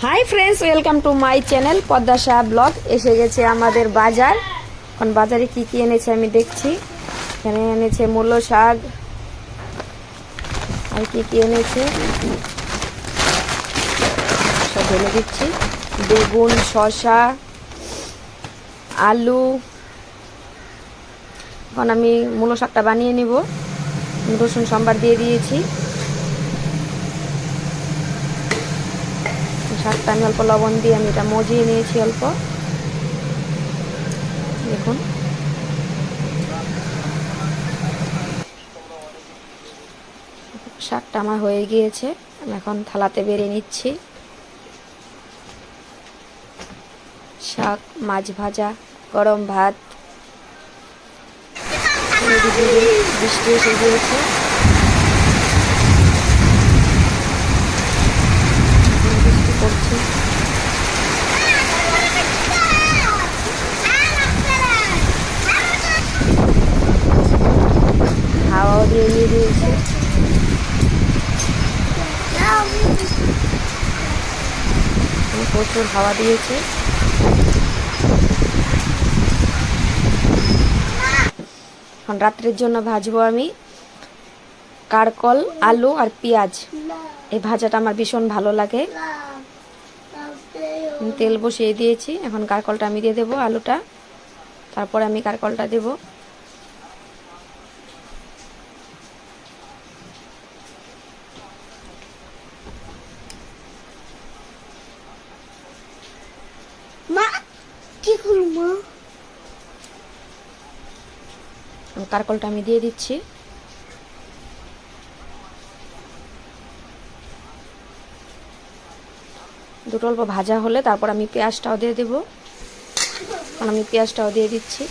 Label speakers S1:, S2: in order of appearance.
S1: Hi friends, welcome to my channel Padma Shah blog. এসে গেছে আমাদের বাজার। এখন বাজারে কি কি এনেছে আমি দেখছি। এখানে এনেছে মূলো শাক, আর কি কি এনেছে সব ঢেলে দিচ্ছি। বেগুন, শসা, আলু। এখন আমি মূলো শাকটা বানিয়ে নিব। রসুন সম্বার দিয়ে দিয়েছি। শাকটা আমি অল্প লবণ দিয়ে আমি এটা মজিয়ে নিয়েছি অল্প। দেখুন, শাকটা আমার হয়ে গিয়েছে। আমি এখন থালাতে বেড়ে নিচ্ছি। শাক, মাছ ভাজা, গরম ভাত। বৃষ্টি এসে গিয়েছে। বৃষ্টি পড়ছে। হাওয়াও দিয়ে দিয়েছে। প্রচুর হাওয়া দিয়েছে। এখন রাত্রের জন্য ভাজবো আমি কারকল, আলু আর পেঁয়াজ। এই ভাজাটা আমার ভীষণ ভালো লাগে। তেল বসিয়ে দিয়েছি। এখন কারকলটা আমি দিয়ে দেবো, আলুটা, তারপরে আমি কারকলটা দেব।
S2: মা কি করবো?
S1: কারকলটা আমি দিয়ে দিচ্ছি। দুটো অল্প ভাজা হলে তারপর আমি পেঁয়াজটাও দিয়ে দেবো। আমি পেঁয়াজটাও দিয়ে দিচ্ছি।